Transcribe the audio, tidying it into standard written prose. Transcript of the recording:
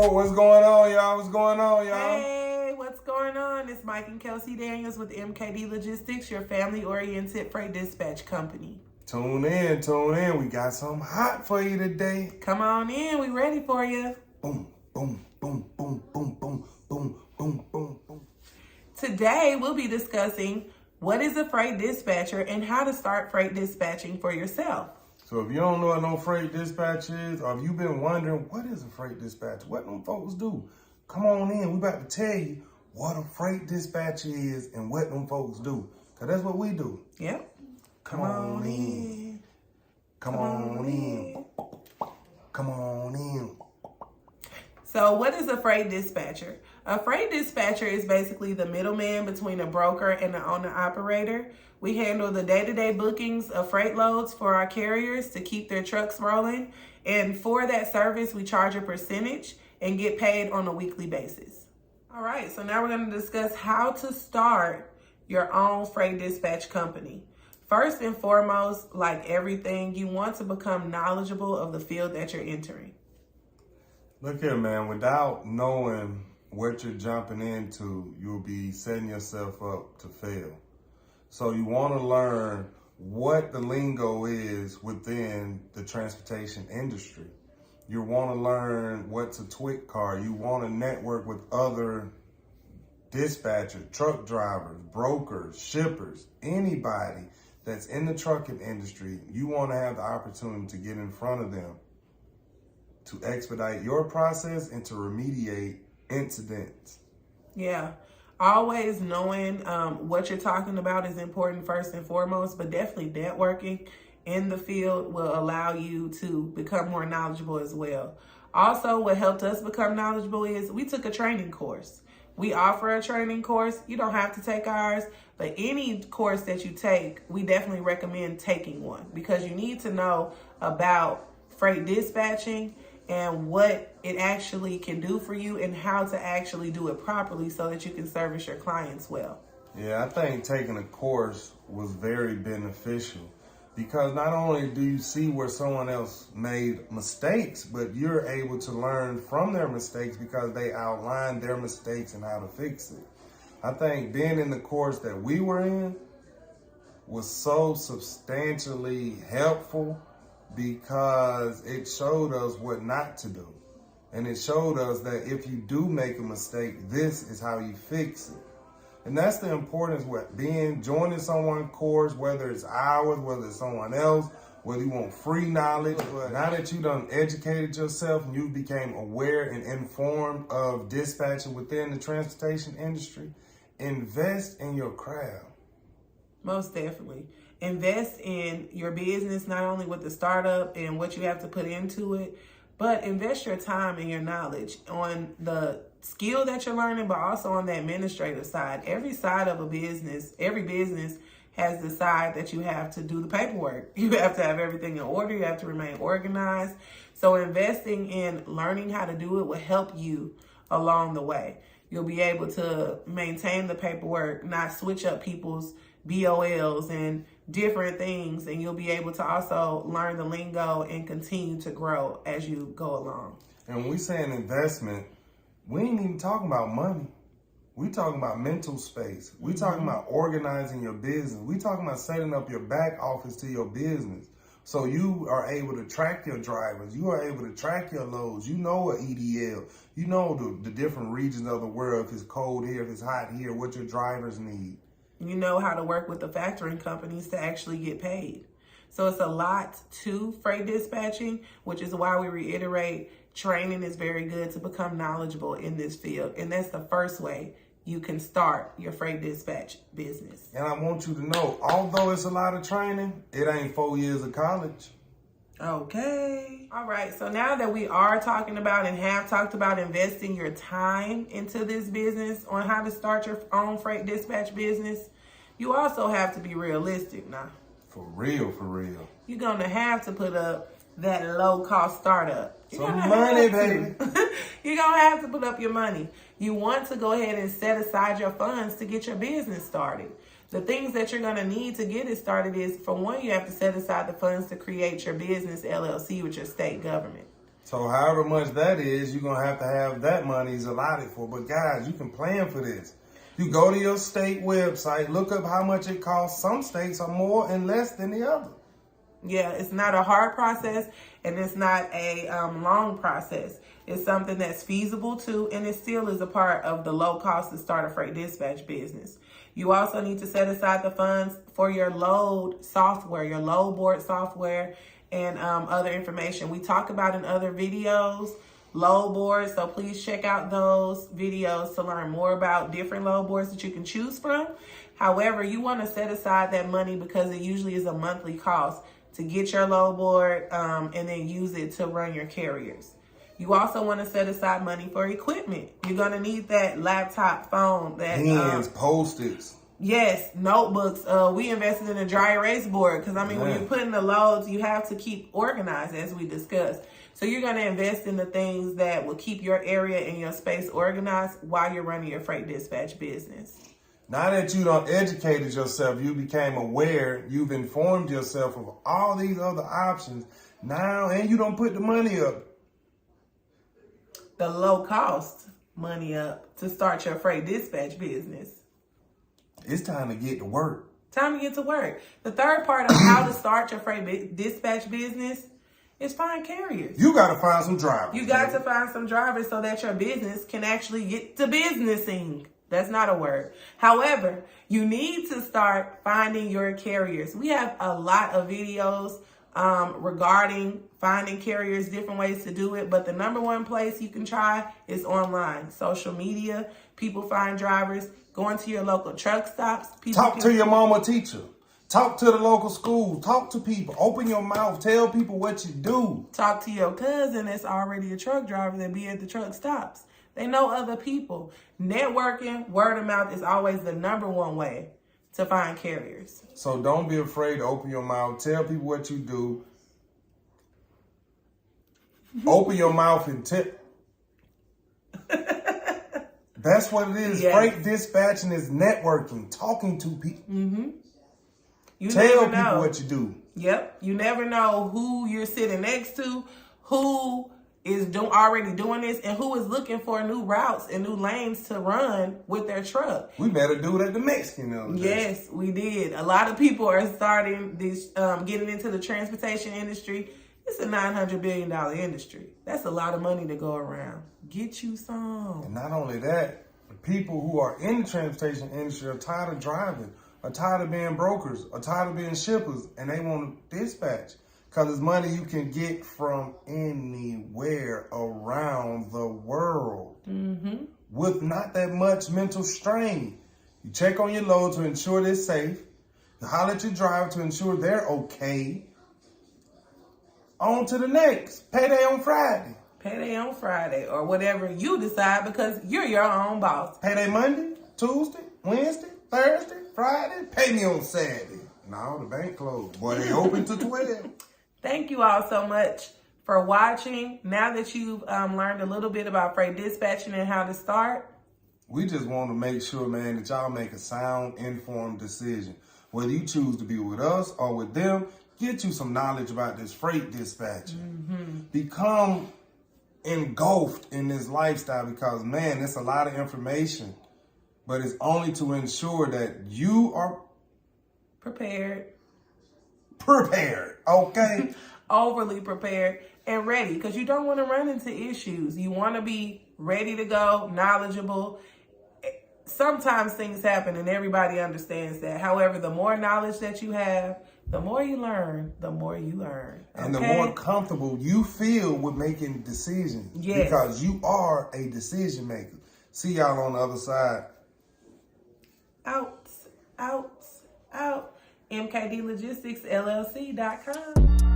Yo, what's going on, y'all? What's going on, y'all? Hey, what's going on? It's Mike and Kelsey Daniels with MKD Logistics, your family-oriented freight dispatch company. Tune in. We got something hot for you today. Come on in. We ready for you. Boom, boom, boom, boom, boom, boom, boom, boom, boom, boom. Today, we'll be discussing what is a freight dispatcher and how to start freight dispatching for yourself. So if you don't know what no freight dispatch is, or if you've been wondering, what is a freight dispatch? What them folks do? Come on in. We about to tell you what a freight dispatch is and what them folks do. Because that's what we do. Yep. Come on in. Come on in. Come on in. So what is a freight dispatcher? A freight dispatcher is basically the middleman between a broker and the owner-operator. We handle the day-to-day bookings of freight loads for our carriers to keep their trucks rolling. And for that service, we charge a percentage and get paid on a weekly basis. All right, so now we're going to discuss how to start your own freight dispatch company. First and foremost, like everything, you want to become knowledgeable of the field that you're entering. Look here, man. Without knowing what you're jumping into, you'll be setting yourself up to fail. So you want to learn what the lingo is within the transportation industry. You want to learn what's a twit car. You want to network with other dispatchers, truck drivers, brokers, shippers, anybody that's in the trucking industry. You want to have the opportunity to get in front of them to expedite your process and to remediate incidents. Yeah. Always knowing what you're talking about is important first and foremost, but definitely networking in the field will allow you to become more knowledgeable as well. Also, what helped us become knowledgeable is we took a training course. We offer a training course. You don't have to take ours, but any course that you take, we definitely recommend taking one because you need to know about freight dispatching and what it actually can do for you and how to actually do it properly so that you can service your clients well. Yeah, I think taking a course was very beneficial because not only do you see where someone else made mistakes, but you're able to learn from their mistakes because they outlined their mistakes and how to fix it. I think being in the course that we were in was so substantially helpful because it showed us what not to do. And it showed us that if you do make a mistake, this is how you fix it. And that's the importance with joining someone's course, whether it's ours, whether it's someone else, whether you want free knowledge. But now that you done educated yourself and you became aware and informed of dispatching within the transportation industry, invest in your craft. Most definitely. Invest in your business, not only with the startup and what you have to put into it, but invest your time and your knowledge on the skill that you're learning, but also on the administrative side. Every side of a business, every business has the side that you have to do the paperwork. You have to have everything in order. You have to remain organized. So investing in learning how to do it will help you along the way. You'll be able to maintain the paperwork, not switch up people's BOLs and different things, and you'll be able to also learn the lingo and continue to grow as you go along. And when we say an investment, we ain't even talking about money. We talking about mental space. We talking about organizing your business. We talking about setting up your back office to your business. So you are able to track your drivers. You are able to track your loads. You know an EDL. You know the different regions of the world, if it's cold here, if it's hot here, what your drivers need. You know how to work with the factoring companies to actually get paid. So it's a lot to freight dispatching, which is why we reiterate training is very good to become knowledgeable in this field. And that's the first way you can start your freight dispatch business. And I want you to know, although it's a lot of training, it ain't 4 years of college. Okay. All right. So now that we are talking about and have talked about investing your time into this business on how to start your own freight dispatch business, you also have to be realistic now. For real, for real. You're going to have to put up that low-cost startup. Some money, baby. You're going to have to put up your money. You want to go ahead and set aside your funds to get your business started. The things that you're going to need to get it started is, for one, you have to set aside the funds to create your business LLC with your state government. So however much that is, you're going to have that money is allotted for. But guys, you can plan for this. You go to your state website, look up how much it costs. Some states are more and less than the other. Yeah, it's not a hard process, and it's not a long process. It's something that's feasible too, and it still is a part of the low cost to start a freight dispatch business. You also need to set aside the funds for your load software, your load board software, and other information. We talk about in other videos, load boards, so please check out those videos to learn more about different load boards that you can choose from. However, you want to set aside that money because it usually is a monthly cost to get your load board and then use it to run your carriers. You also want to set aside money for equipment. You're going to need that laptop, phone, that pens, Post-its. Yes, notebooks. We invested in a dry erase board because, when you're putting the loads, you have to keep organized, as we discussed. So you're going to invest in the things that will keep your area and your space organized while you're running your freight dispatch business. Now that you done educated yourself, you became aware, you've informed yourself of all these other options now, and you don't put the money up. The low cost money up to start your freight dispatch business. It's time to get to work. Time to get to work. The third part of how to start your freight dispatch business is find carriers. You got to find some drivers. You got to find some drivers so that your business can actually get to businessing. That's not a word. However, you need to start finding your carriers. We have a lot of videos regarding finding carriers, different ways to do it. But the number one place you can try is online. Social media, people find drivers, going to your local truck stops. Talk to your mama teacher. Talk to the local school. Talk to people. Open your mouth. Tell people what you do. Talk to your cousin that's already a truck driver that be at the truck stops. They know other people. Networking, word of mouth is always the number one way to find carriers. So don't be afraid to open your mouth. Tell people what you do. Open your mouth and tell. That's what it is. Yes. Freight dispatching is networking, talking to people. Mm-hmm. Tell people what you do. Yep. You never know who you're sitting next to, who is already doing this, and who is looking for new routes and new lanes to run with their truck. We better do it at the Mexican. Yes, we did. A lot of people are starting this, getting into the transportation industry. It's a $900 billion industry. That's a lot of money to go around. Get you some. And not only that, the people who are in the transportation industry are tired of driving, are tired of being brokers, are tired of being shippers, and they want to dispatch. Because it's money you can get from anywhere around the world with not that much mental strain. You check on your load to ensure they're safe. You holler at your driver to ensure they're okay. On to the next. Payday on Friday. Payday on Friday or whatever you decide because you're your own boss. Payday Monday, Tuesday, Wednesday, Thursday, Friday. Pay me on Saturday. No, the bank closed. Boy, they open to 12. Thank you all so much for watching. Now that you've learned a little bit about freight dispatching and how to start, we just want to make sure, man, that y'all make a sound, informed decision. Whether you choose to be with us or with them, get you some knowledge about this freight dispatching. Become engulfed in this lifestyle because, man, it's a lot of information. But it's only to ensure that you are prepared, okay? Overly prepared and ready, because you don't want to run into issues. You want to be ready to go, knowledgeable. Sometimes things happen and everybody understands that. However, the more knowledge that you have, the more you learn, the more you earn. Okay? And the more comfortable you feel with making decisions. Yes. Because you are a decision maker. See y'all on the other side. Out. MKD Logistics LLC.com.